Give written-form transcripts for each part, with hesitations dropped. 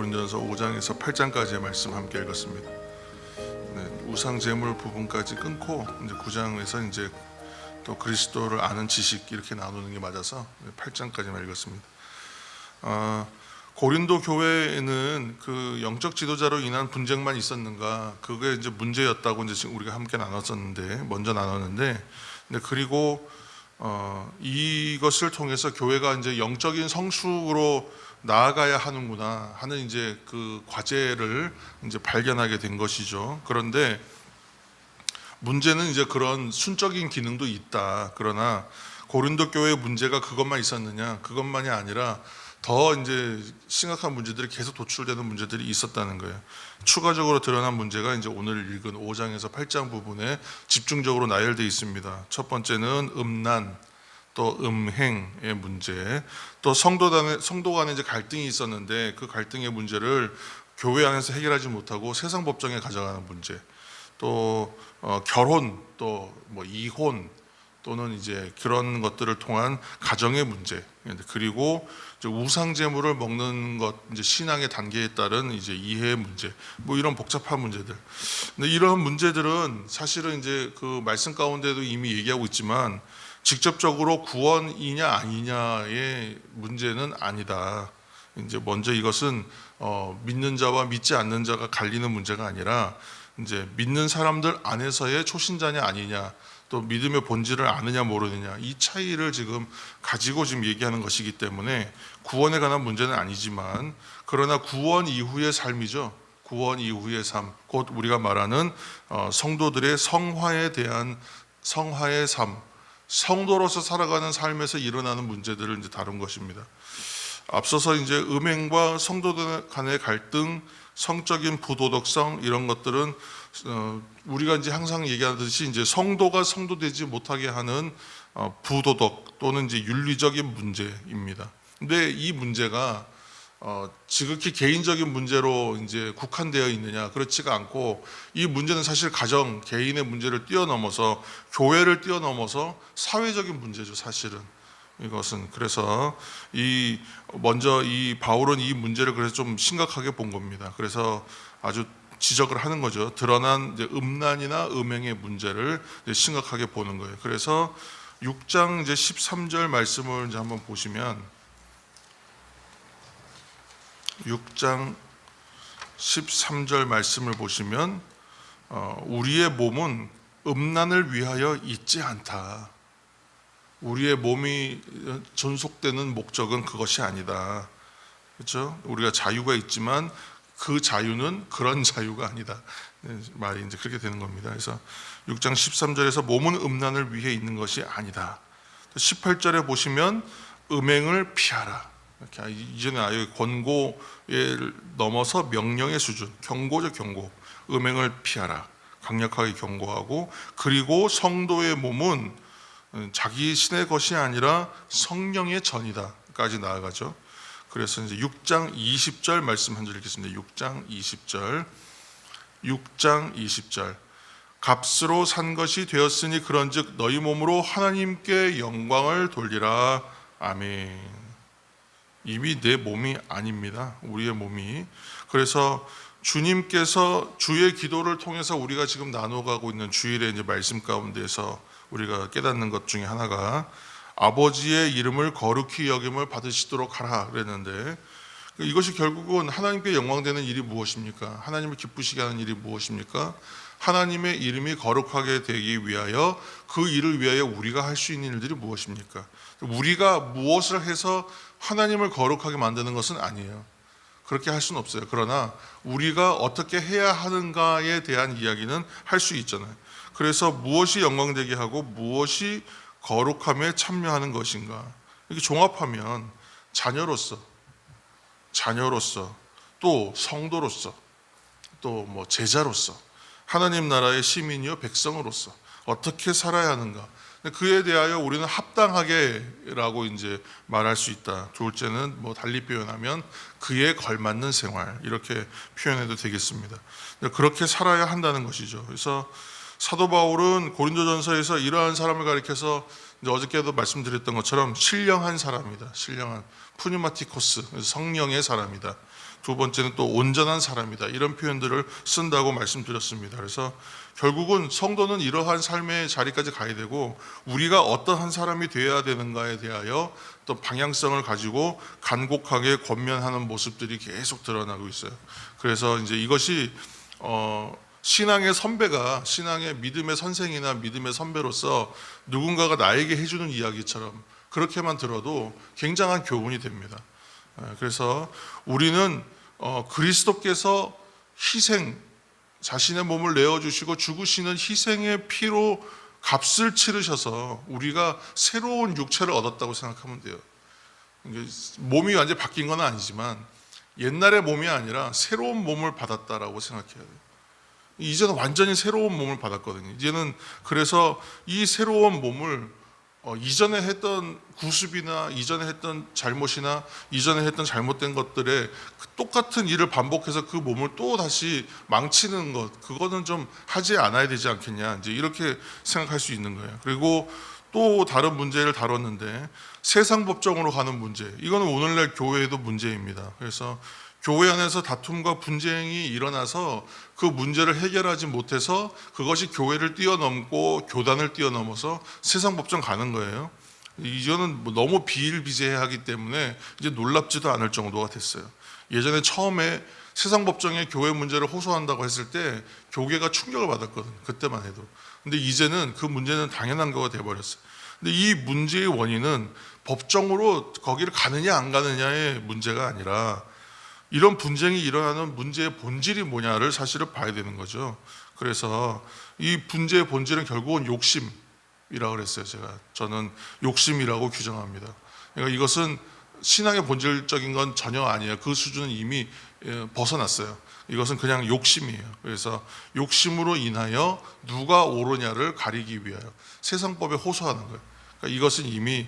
고린도전서 5장에서 8장까지의 말씀 함께 읽었습니다. 우상 제물 부분까지 끊고 이제 9장에서 이제 또 그리스도를 아는 지식 이렇게 나누는 게 맞아서 8장까지만 읽었습니다. 고린도 교회에는 그 영적 지도자로 인한 분쟁만 있었는가? 그게 이제 문제였다고 이제 지금 우리가 함께 먼저 나눴는데, 그리고 이것을 통해서 교회가 이제 영적인 성숙으로 나아가야 하는구나 하는 이제 그 과제를 이제 발견하게 된 것이죠. 그런데 문제는 이제 그런 순적인 기능도 있다. 그러나 고린도 교회의 문제가 그것만 있었느냐? 그것만이 아니라 더 이제 심각한 문제들이 계속 도출되는 문제들이 있었다는 거예요. 추가적으로 드러난 문제가 이제 오늘 읽은 5장에서 8장 부분에 집중적으로 나열되어 있습니다. 첫 번째는 음란, 또 음행의 문제, 또 성도 간에 이제 갈등이 있었는데 그 갈등의 문제를 교회 안에서 해결하지 못하고 세상 법정에 가져가는 문제, 또 결혼, 또 뭐 이혼 또는 이제 그런 것들을 통한 가정의 문제, 그리고 이제 우상 제물을 먹는 것, 이제 신앙의 단계에 따른 이제 이해의 문제, 뭐 이런 복잡한 문제들. 근데 이런 문제들은 사실은 이제 그 말씀 가운데도 이미 얘기하고 있지만 직접적으로 구원이냐 아니냐의 문제는 아니다. 이제 먼저 이것은 믿는 자와 믿지 않는 자가 갈리는 문제가 아니라 이제 믿는 사람들 안에서의 초신자냐 아니냐, 또 믿음의 본질을 아느냐 모르느냐, 이 차이를 지금 가지고 지금 얘기하는 것이기 때문에 구원에 관한 문제는 아니지만, 그러나 구원 이후의 삶이죠. 구원 이후의 삶, 곧 우리가 말하는 성도들의 성화에 대한 성화의 삶, 성도로서 살아가는 삶에서 일어나는 문제들을 이제 다룬 것입니다. 앞서서 이제 음행과 성도들 간의 갈등, 성적인 부도덕성, 이런 것들은 우리가 이제 항상 얘기하듯이 이제 성도가 성도되지 못하게 하는 부도덕 또는 이제 윤리적인 문제입니다. 근데 이 문제가 지극히 개인적인 문제로 이제 국한되어 있느냐? 그렇지가 않고, 이 문제는 사실 가정, 개인의 문제를 뛰어넘어서 교회를 뛰어넘어서 사회적인 문제죠, 사실은. 이것은 그래서 먼저 이 바울은 이 문제를 그래서 좀 심각하게 본 겁니다. 그래서 아주 지적을 하는 거죠. 드러난 이제 음란이나 음행의 문제를 이제 심각하게 보는 거예요. 그래서 6장 이제 13절 말씀을 이제 한번 보시면, 6장 13절 말씀을 보시면 우리의 몸은 음란을 위하여 있지 않다. 우리의 몸이 존속되는 목적은 그것이 아니다. 그렇죠? 우리가 자유가 있지만 그 자유는 그런 자유가 아니다. 말이 이제 그렇게 되는 겁니다. 그래서 6장 13절에서 몸은 음란을 위해 있는 것이 아니다. 18절에 보시면 음행을 피하라. 이렇게 이전에 아예 권고에 넘어서 명령의 수준, 경고죠, 경고. 음행을 피하라. 강력하게 경고하고, 그리고 성도의 몸은 자기 신의 것이 아니라 성령의 전이다까지 나아가죠. 그래서 이제 6장 20절 말씀 한 절 읽겠습니다. 6장 20절. 6장 20절. 값으로 산 것이 되었으니 그런즉 너희 몸으로 하나님께 영광을 돌리라. 아멘. 이미 내 몸이 아닙니다. 우리의 몸이. 그래서 주님께서 주의 기도를 통해서 우리가 지금 나눠가고 있는 주일의 이제 말씀 가운데서 우리가 깨닫는 것 중에 하나가 아버지의 이름을 거룩히 여김을 받으시도록 하라 그랬는데, 이것이 결국은 하나님께 영광되는 일이 무엇입니까? 하나님을 기쁘시게 하는 일이 무엇입니까? 하나님의 이름이 거룩하게 되기 위하여, 그 일을 위하여 우리가 할 수 있는 일들이 무엇입니까? 우리가 무엇을 해서 하나님을 거룩하게 만드는 것은 아니에요. 그렇게 할 수는 없어요. 그러나 우리가 어떻게 해야 하는가에 대한 이야기는 할 수 있잖아요. 그래서 무엇이 영광되게 하고 무엇이 거룩함에 참여하는 것인가, 이렇게 종합하면 자녀로서, 또 성도로서, 또 뭐 제자로서, 하나님 나라의 시민이요 백성으로서 어떻게 살아야 하는가, 그에 대하여 우리는 합당하게라고 이제 말할 수 있다. 둘째는 뭐 달리 표현하면 그에 걸맞는 생활, 이렇게 표현해도 되겠습니다. 그렇게 살아야 한다는 것이죠. 그래서 사도 바울은 고린도전서에서 이러한 사람을 가리켜서 이제 어저께도 말씀드렸던 것처럼 신령한 사람이다. 신령한 푸뉴마티코스, 성령의 사람이다. 두 번째는 또 온전한 사람이다. 이런 표현들을 쓴다고 말씀드렸습니다. 그래서 결국은 성도는 이러한 삶의 자리까지 가야 되고 우리가 어떠한 사람이 되어야 되는가에 대하여 또 방향성을 가지고 간곡하게 권면하는 모습들이 계속 드러나고 있어요. 그래서 이제 이것이 신앙의 선배가 신앙의 믿음의 선생이나 믿음의 선배로서 누군가가 나에게 해주는 이야기처럼 그렇게만 들어도 굉장한 교훈이 됩니다. 그래서 우리는 그리스도께서 희생, 자신의 몸을 내어주시고 죽으시는 희생의 피로 값을 치르셔서 우리가 새로운 육체를 얻었다고 생각하면 돼요. 몸이 완전히 바뀐 건 아니지만 옛날의 몸이 아니라 새로운 몸을 받았다라고 생각해야 돼요. 이제는 완전히 새로운 몸을 받았거든요. 이제는 그래서 이 새로운 몸을 이전에 했던 구습이나 이전에 했던 잘못이나 이전에 했던 잘못된 것들에 똑같은 일을 반복해서 그 몸을 또 다시 망치는 것, 그거는 좀 하지 않아야 되지 않겠냐, 이제 이렇게 생각할 수 있는 거예요. 그리고 또 다른 문제를 다뤘는데 세상 법정으로 가는 문제, 이거는 오늘날 교회에도 문제입니다. 그래서 교회 안에서 다툼과 분쟁이 일어나서 그 문제를 해결하지 못해서 그것이 교회를 뛰어넘고 교단을 뛰어넘어서 세상 법정 가는 거예요. 이거는 너무 비일비재하기 때문에 이제 놀랍지도 않을 정도가 됐어요. 예전에 처음에 세상 법정에 교회 문제를 호소한다고 했을 때 교계가 충격을 받았거든요. 그때만 해도. 근데 이제는 그 문제는 당연한 거가 돼버렸어요. 근데 이 문제의 원인은 법정으로 거기를 가느냐 안 가느냐의 문제가 아니라 이런 분쟁이 일어나는 문제의 본질이 뭐냐를 사실은 봐야 되는 거죠. 그래서 이 문제의 본질은 결국은 욕심이라고 그랬어요. 저는 욕심이라고 규정합니다. 그러니까 이것은 신앙의 본질적인 건 전혀 아니에요. 그 수준은 이미 벗어났어요. 이것은 그냥 욕심이에요. 그래서 욕심으로 인하여 누가 옳으냐를 가리기 위하여 세상법에 호소하는 거예요. 그러니까 이것은 이미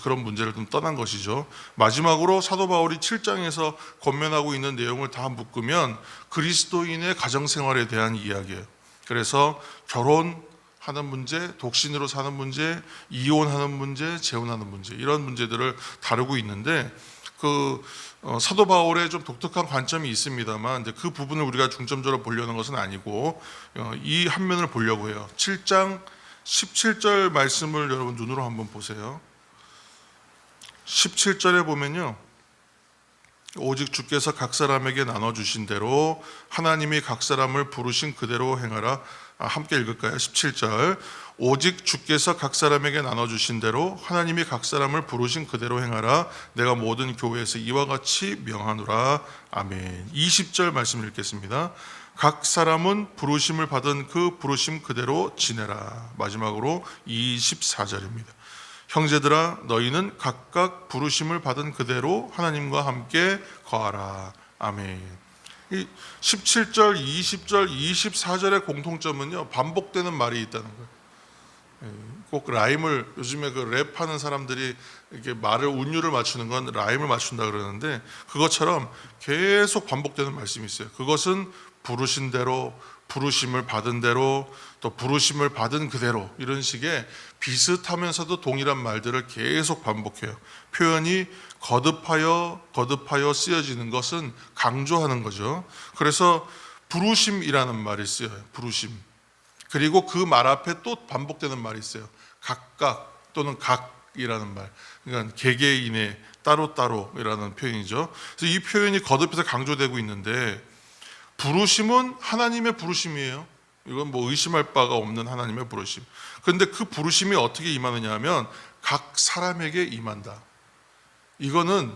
그런 문제를 좀 떠난 것이죠. 마지막으로 사도 바울이 7장에서 권면하고 있는 내용을 다 묶으면 그리스도인의 가정생활에 대한 이야기예요. 그래서 결혼하는 문제, 독신으로 사는 문제, 이혼하는 문제, 재혼하는 문제, 이런 문제들을 다루고 있는데 사도 바울의 좀 독특한 관점이 있습니다만 이제 그 부분을 우리가 중점적으로 보려는 것은 아니고 이 한 면을 보려고 해요. 7장 17절 말씀을 여러분 눈으로 한번 보세요. 17절에 보면요, 오직 주께서 각 사람에게 나눠주신 대로 하나님이 각 사람을 부르신 그대로 행하라. 함께 읽을까요? 17절, 오직 주께서 각 사람에게 나눠주신 대로 하나님이 각 사람을 부르신 그대로 행하라. 내가 모든 교회에서 이와 같이 명하노라. 아멘. 20절 말씀 읽겠습니다. 각 사람은 부르심을 받은 그 부르심 그대로 지내라. 마지막으로 24절입니다. 형제들아, 너희는 각각 부르심을 받은 그대로 하나님과 함께 거하라. 아멘. 이 17절, 20절, 24절의 공통점은요, 반복되는 말이 있다는 거예요. 꼭 라임을, 요즘에 그 랩하는 사람들이 이렇게 말을 운율을 맞추는 건 라임을 맞춘다 그러는데 그것처럼 계속 반복되는 말씀이 있어요. 그것은 부르신 대로, 부르심을 받은 대로, 또 부르심을 받은 그대로, 이런 식의 비슷하면서도 동일한 말들을 계속 반복해요. 표현이 거듭하여 쓰여지는 것은 강조하는 거죠. 그래서 부르심이라는 말이 쓰여요. 부르심. 그리고 그 말 앞에 또 반복되는 말이 있어요. 각각 또는 각이라는 말. 그러니까 개개인의 따로따로이라는 표현이죠. 그래서 이 표현이 거듭해서 강조되고 있는데 부르심은 하나님의 부르심이에요. 이건 뭐 의심할 바가 없는 하나님의 부르심. 그런데 그 부르심이 어떻게 임하느냐 하면 각 사람에게 임한다. 이거는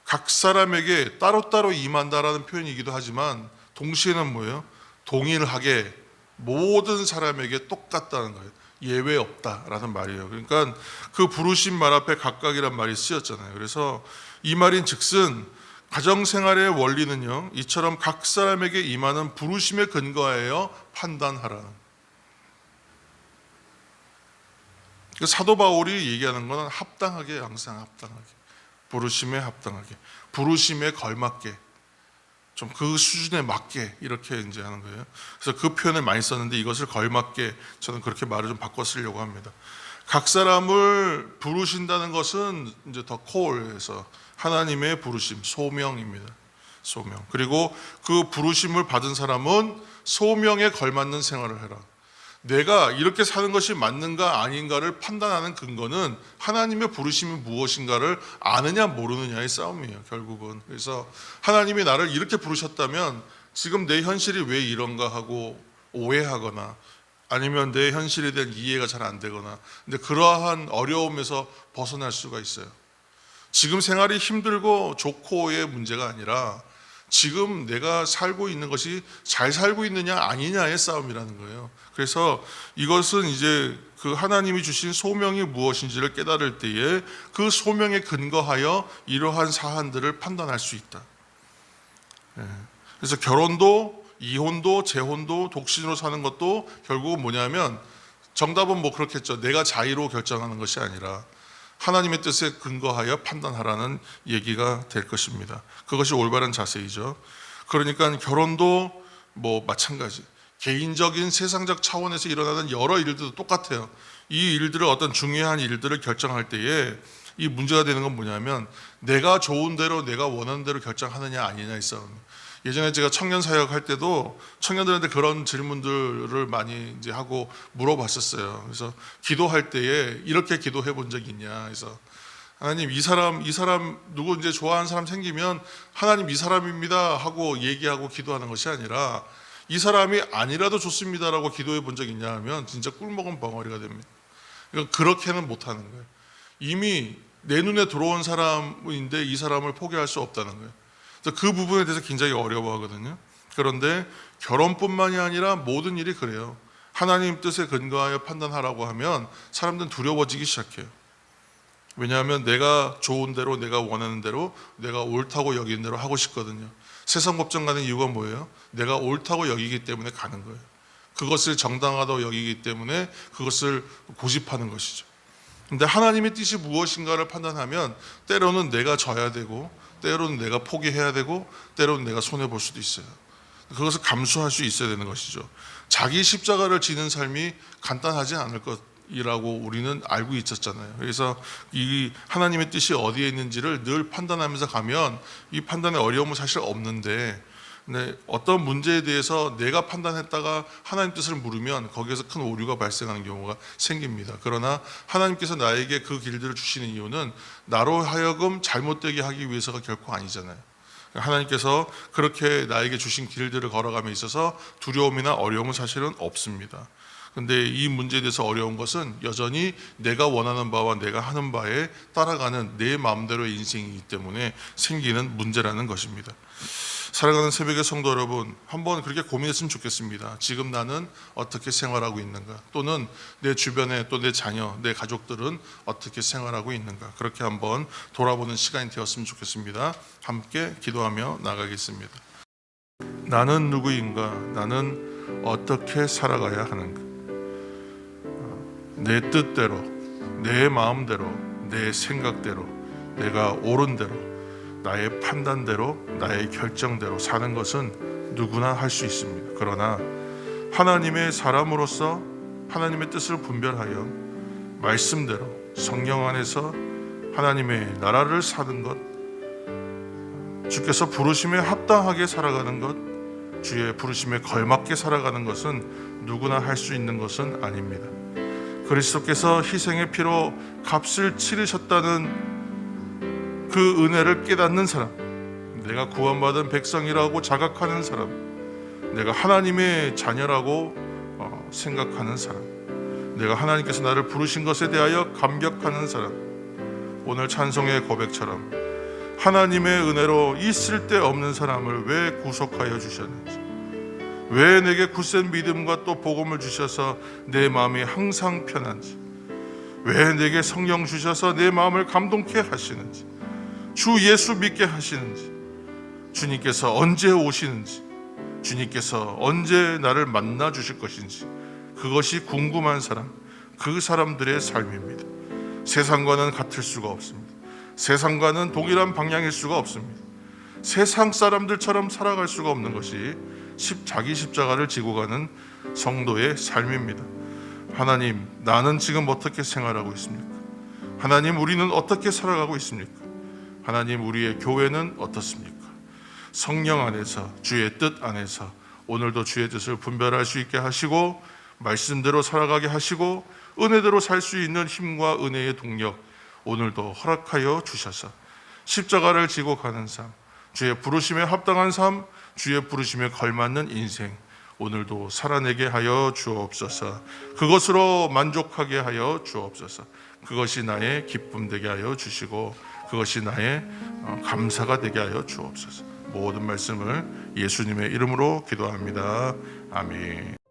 각 사람에게 따로따로 임한다라는 표현이기도 하지만 동시에는 뭐예요? 동일하게 모든 사람에게 똑같다는 거예요. 예외 없다라는 말이에요. 그러니까 그 부르심 말 앞에 각각이란 말이 쓰였잖아요. 그래서 이 말인 즉슨 가정생활의 원리는요, 이처럼 각 사람에게 임하는 부르심에 근거하여 판단하라는. 사도 바울이 얘기하는 것은 합당하게, 항상 합당하게, 부르심에 합당하게, 부르심에 걸맞게, 좀 그 수준에 맞게 이렇게 이제 하는 거예요. 그래서 그 표현을 많이 썼는데 이것을 걸맞게 저는 그렇게 말을 좀 바꿔 쓰려고 합니다. 각 사람을 부르신다는 것은 이제 더 콜에서 하나님의 부르심, 소명입니다. 소명. 그리고 그 부르심을 받은 사람은 소명에 걸맞는 생활을 해라. 내가 이렇게 사는 것이 맞는가 아닌가를 판단하는 근거는 하나님의 부르심이 무엇인가를 아느냐 모르느냐의 싸움이에요, 결국은. 그래서 하나님이 나를 이렇게 부르셨다면 지금 내 현실이 왜 이런가 하고 오해하거나 아니면 내 현실에 대한 이해가 잘 안 되거나, 근데 그러한 어려움에서 벗어날 수가 있어요. 지금 생활이 힘들고 좋고의 문제가 아니라 지금 내가 살고 있는 것이 잘 살고 있느냐 아니냐의 싸움이라는 거예요. 그래서 이것은 이제 그 하나님이 주신 소명이 무엇인지를 깨달을 때에 그 소명에 근거하여 이러한 사안들을 판단할 수 있다. 그래서 결혼도 이혼도 재혼도 독신으로 사는 것도 결국은 뭐냐면 정답은 뭐 그렇겠죠. 내가 자의로 결정하는 것이 아니라 하나님의 뜻에 근거하여 판단하라는 얘기가 될 것입니다. 그것이 올바른 자세이죠. 그러니까 결혼도 뭐 마찬가지, 개인적인 세상적 차원에서 일어나는 여러 일들도 똑같아요. 이 일들을, 어떤 중요한 일들을 결정할 때에 이 문제가 되는 건 뭐냐면 내가 좋은 대로 내가 원하는 대로 결정하느냐 아니냐의 싸움. 예전에 제가 청년 사역 할 때도 청년들한테 그런 질문들을 많이 이제 하고 물어봤었어요. 그래서 기도할 때에 이렇게 기도해 본 적이 있냐. 그래서 하나님, 이 사람 누구 이제 좋아하는 사람 생기면 하나님 이 사람입니다 하고 얘기하고 기도하는 것이 아니라 이 사람이 아니라도 좋습니다라고 기도해 본 적 있냐 하면 진짜 꿀먹은 벙어리가 됩니다. 그렇게는 못하는 거예요. 이미 내 눈에 들어온 사람인데 이 사람을 포기할 수 없다는 거예요. 그 부분에 대해서 굉장히 어려워하거든요. 그런데 결혼뿐만이 아니라 모든 일이 그래요. 하나님 뜻에 근거하여 판단하라고 하면 사람들은 두려워지기 시작해요. 왜냐하면 내가 좋은 대로, 내가 원하는 대로, 내가 옳다고 여기는 대로 하고 싶거든요. 세상 법정 가는 이유가 뭐예요? 내가 옳다고 여기기 때문에 가는 거예요. 그것을 정당하다고 여기기 때문에 그것을 고집하는 것이죠. 근데 하나님의 뜻이 무엇인가를 판단하면 때로는 내가 져야 되고, 때로는 내가 포기해야 되고, 때로는 내가 손해볼 수도 있어요. 그것을 감수할 수 있어야 되는 것이죠. 자기 십자가를 지는 삶이 간단하지 않을 것이라고 우리는 알고 있었잖아요. 그래서 이 하나님의 뜻이 어디에 있는지를 늘 판단하면서 가면 이 판단에 어려움은 사실 없는데, 근데 어떤 문제에 대해서 내가 판단했다가 하나님 뜻을 물으면 거기에서 큰 오류가 발생하는 경우가 생깁니다. 그러나 하나님께서 나에게 그 길들을 주시는 이유는 나로 하여금 잘못되게 하기 위해서가 결코 아니잖아요. 하나님께서 그렇게 나에게 주신 길들을 걸어감에 있어서 두려움이나 어려움은 사실은 없습니다. 근데 이 문제에 대해서 어려운 것은 여전히 내가 원하는 바와 내가 하는 바에 따라가는 내 마음대로의 인생이기 때문에 생기는 문제라는 것입니다. 사랑하는 새벽의 성도 여러분, 한번 그렇게 고민했으면 좋겠습니다. 지금 나는 어떻게 생활하고 있는가? 또는 내 주변에 또 내 자녀, 내 가족들은 어떻게 생활하고 있는가? 그렇게 한번 돌아보는 시간이 되었으면 좋겠습니다. 함께 기도하며 나가겠습니다. 나는 누구인가? 나는 어떻게 살아가야 하는가? 내 뜻대로, 내 마음대로, 내 생각대로, 내가 옳은 대로, 나의 판단대로, 나의 결정대로 사는 것은 누구나 할 수 있습니다. 그러나 하나님의 사람으로서 하나님의 뜻을 분별하여 말씀대로 성령 안에서 하나님의 나라를 사는 것, 주께서 부르심에 합당하게 살아가는 것, 주의 부르심에 걸맞게 살아가는 것은 누구나 할 수 있는 것은 아닙니다. 그리스도께서 희생의 피로 값을 치르셨다는 그 은혜를 깨닫는 사람, 내가 구원받은 백성이라고 자각하는 사람, 내가 하나님의 자녀라고 생각하는 사람, 내가 하나님께서 나를 부르신 것에 대하여 감격하는 사람, 오늘 찬송의 고백처럼 하나님의 은혜로 이 쓸데없는 사람을 왜 구속하여 주셨는지, 왜 내게 굳센 믿음과 또 복음을 주셔서 내 마음이 항상 편한지, 왜 내게 성령 주셔서 내 마음을 감동케 하시는지, 주 예수 믿게 하시는지, 주님께서 언제 오시는지, 주님께서 언제 나를 만나 주실 것인지, 그것이 궁금한 사람, 그 사람들의 삶입니다. 세상과는 같을 수가 없습니다. 세상과는 동일한 방향일 수가 없습니다. 세상 사람들처럼 살아갈 수가 없는 것이 자기 십자가를 지고 가는 성도의 삶입니다. 하나님, 나는 지금 어떻게 생활하고 있습니까? 하나님, 우리는 어떻게 살아가고 있습니까? 하나님, 우리의 교회는 어떻습니까? 성령 안에서, 주의 뜻 안에서 오늘도 주의 뜻을 분별할 수 있게 하시고 말씀대로 살아가게 하시고 은혜대로 살 수 있는 힘과 은혜의 동력 오늘도 허락하여 주셔서 십자가를 지고 가는 삶, 주의 부르심에 합당한 삶, 주의 부르심에 걸맞는 인생 오늘도 살아내게 하여 주옵소서. 그것으로 만족하게 하여 주옵소서. 그것이 나의 기쁨 되게 하여 주시고 그것이 나의 감사가 되게 하여 주옵소서. 모든 말씀을 예수님의 이름으로 기도합니다. 아멘.